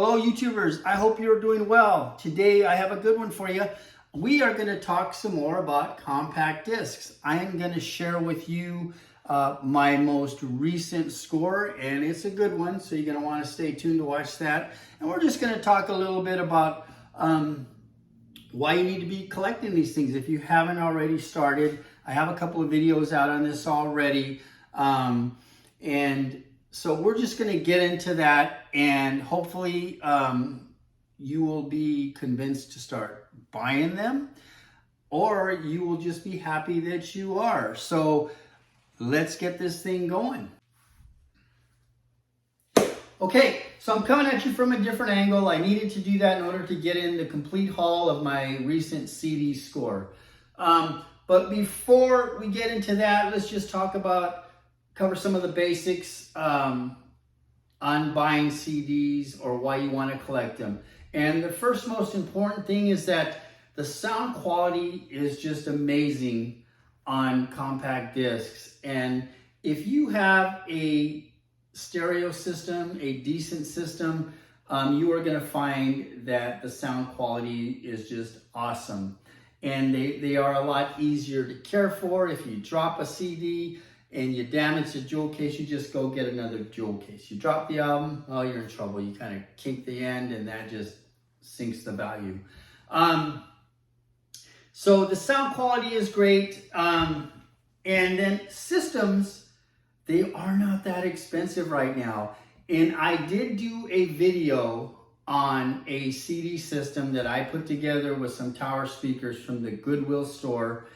Hello YouTubers, I hope you're doing well. Today I have a good one for you. We are going to talk some more about compact discs. I am going to share with you my most recent score, and it's a good one, so you're going to want to stay tuned to watch that. And we're just going to talk a little bit about why you need to be collecting these things if you haven't already started. I have a couple of videos out on this already, and so we're just going to get into that, and hopefully you will be convinced to start buying them, or you will just be happy that you are. So let's get this thing going. Okay, so I'm coming at you from a different angle. I needed to do that in order to get in the complete haul of my recent CD score. But before we get into that, let's just cover some of the basics on buying CDs or why you want to collect them. And the first most important thing is that the sound quality is just amazing on compact discs. And if you have a stereo system, a decent system, you are going to find that the sound quality is just awesome. And they are a lot easier to care for. If you drop a CD and you damage the jewel case, you just go get another jewel case. You drop the album, oh, you're in trouble. You kind of kink the end, and that just sinks the value. So the sound quality is great. And then systems, they are not that expensive right now. And I did do a video on a CD system that I put together with some tower speakers from the Goodwill store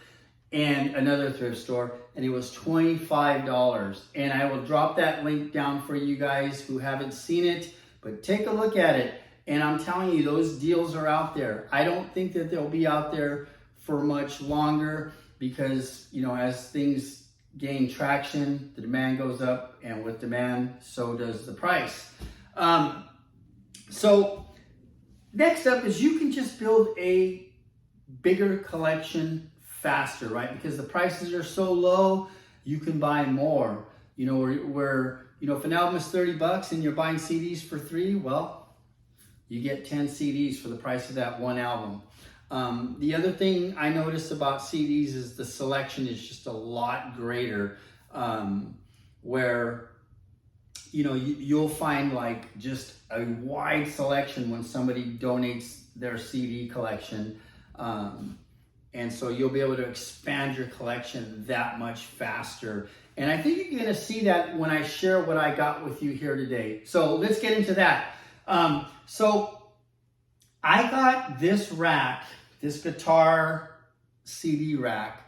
and another thrift store, and it was $25. And I will drop that link down for you guys who haven't seen it, but take a look at it. And I'm telling you, those deals are out there. I don't think that they'll be out there for much longer because, you know, as things gain traction, the demand goes up, and with demand, so does the price. So next up is you can just build a bigger collection faster, right? Because the prices are so low, you can buy more. You know, where you know, if an album is $30 and you're buying CDs for $3, well, you get 10 CDs for the price of that one album. The other thing I noticed about CDs is the selection is just a lot greater, where, you know, you'll find like just a wide selection when somebody donates their CD collection. And so you'll be able to expand your collection that much faster. And I think you're gonna see that when I share what I got with you here today. So let's get into that. So I got this rack, this guitar CD rack,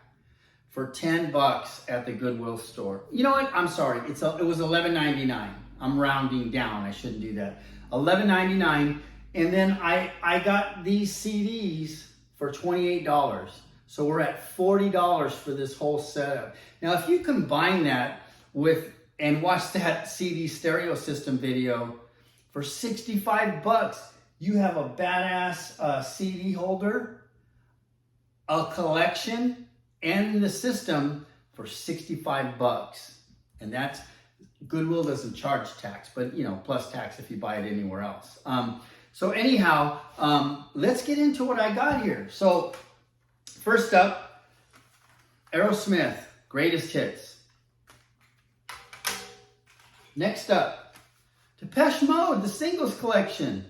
for $10 at the Goodwill store. You know what? I'm sorry. It was $11.99. I'm rounding down. I shouldn't do that. $11.99. And then I got these CDs for $28. So we're at $40 for this whole setup. Now, if you combine that with and watch that CD stereo system video for $65, you have a badass CD holder, a collection, and the system for $65. And that's, Goodwill doesn't charge tax, but, you know, plus tax if you buy it anywhere else. So anyhow, let's get into what I got here. So first up, Aerosmith, Greatest Hits. Next up, Depeche Mode, the Singles Collection.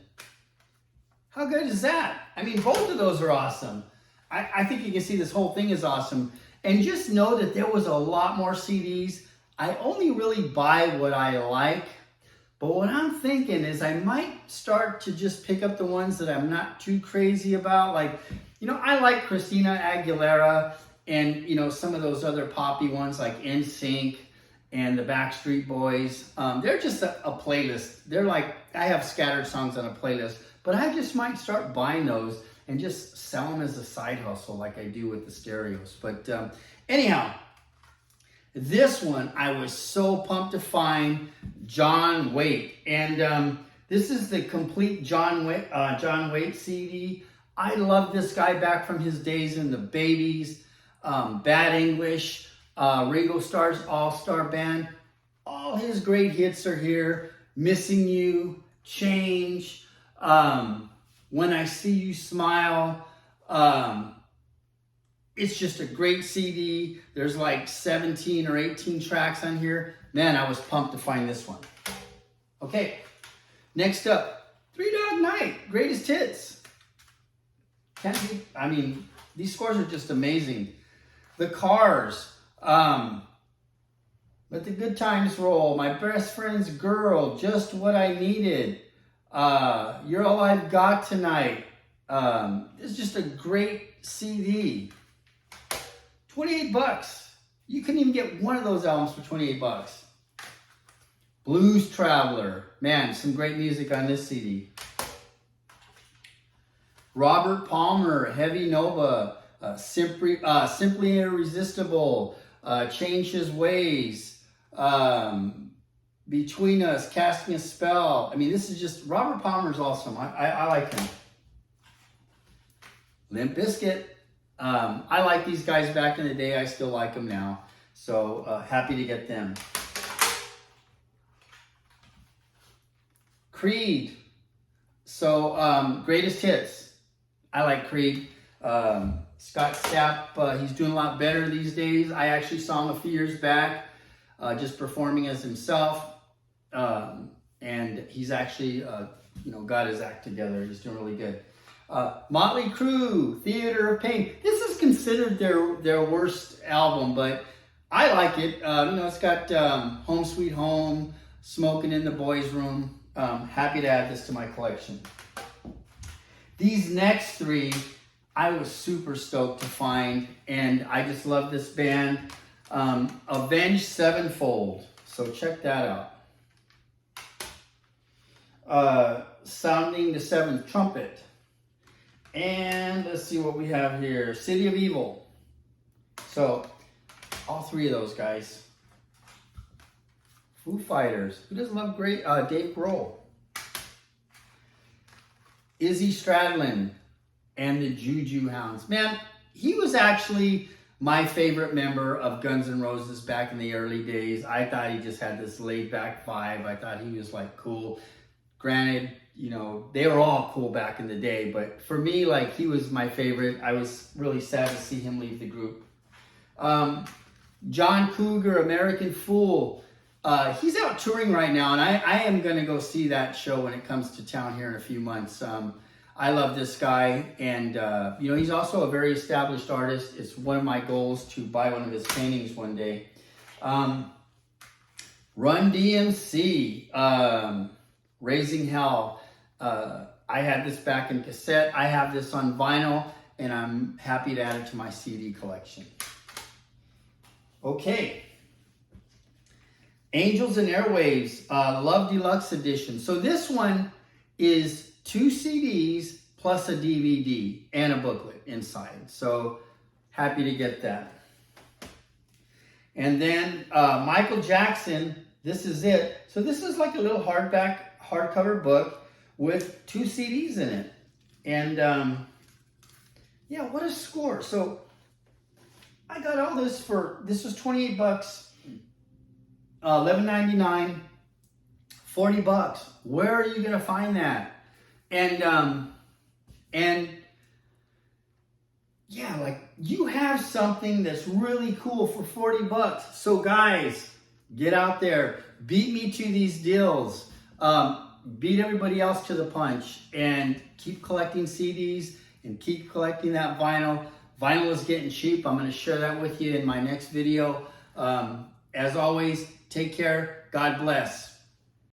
How good is that? I mean, both of those are awesome. I think you can see this whole thing is awesome. And just know that there was a lot more CDs. I only really buy what I like. But what I'm thinking is I might start to just pick up the ones that I'm not too crazy about. Like, you know, I like Christina Aguilera and, you know, some of those other poppy ones like NSYNC and the Backstreet Boys. They're just a playlist. They're like, I have scattered songs on a playlist, but I just might start buying those and just sell them as a side hustle like I do with the stereos. But anyhow, this one, I was so pumped to find John Waite. And this is the complete John Waite CD. I love this guy back from his days in the Babies, Bad English, Ringo Starr's All-Star Band. All his great hits are here. Missing You, Change, When I See You Smile. It's just a great CD. There's like 17 or 18 tracks on here. Man, I was pumped to find this one. Okay, next up, Three Dog Night, Greatest Hits. Can't be, I mean, these scores are just amazing. The Cars, Let the Good Times Roll, My Best Friend's Girl, Just What I Needed, You're All I've Got Tonight. It's just a great CD. 28 bucks. You couldn't even get one of those albums for 28 bucks. Blues Traveler. Man, some great music on this CD. Robert Palmer, Heavy Nova, Simply Irresistible, Change His Ways, Between Us, Casting a Spell. I mean, this is just, Robert Palmer's awesome. I like him. Limp Bizkit. I like these guys back in the day. I still like them now. So happy to get them. Creed. So Greatest Hits. I like Creed. Scott Stapp, he's doing a lot better these days. I actually saw him a few years back just performing as himself. And he's actually got his act together. He's doing really good. Motley Crue, Theater of Pain. This is considered their worst album, but I like it. It's got Home Sweet Home, Smoking in the Boys' Room. Happy to add this to my collection. These next three, I was super stoked to find, and I just love this band. Avenged Sevenfold. So check that out. Sounding the Seventh Trumpet. And let's see what we have here. City of Evil. So, all three of those guys. Foo Fighters. Who doesn't love great Dave Grohl? Izzy Stradlin and the Juju Hounds. Man, he was actually my favorite member of Guns N' Roses back in the early days. I thought he just had this laid-back vibe. I thought he was like cool. Granted, they were all cool back in the day, but for me, like, he was my favorite. I was really sad to see him leave the group. John Cougar, American Fool. He's out touring right now, and I am going to go see that show when it comes to town here in a few months. I love this guy, and he's also a very established artist. It's one of my goals to buy one of his paintings one day. Run DMC, Raising Hell. I had this back in cassette. I have this on vinyl, and I'm happy to add it to my CD collection. Okay. Angels and Airwaves, Love Deluxe Edition. So this one is 2 CDs plus a DVD and a booklet inside. So happy to get that. And then Michael Jackson, this is it. So this is like a little hardcover book with 2 CDs in it. And what a score. So I got all this this was 28 bucks, $11.99, 40 bucks. Where are you going to find that? And you have something that's really cool for 40 bucks. So guys, get out there, beat me to these deals. Beat everybody else to the punch, and keep collecting CDs and keep collecting that vinyl. Vinyl is getting cheap. I'm going to share that with you in my next video. As always, take care. God bless.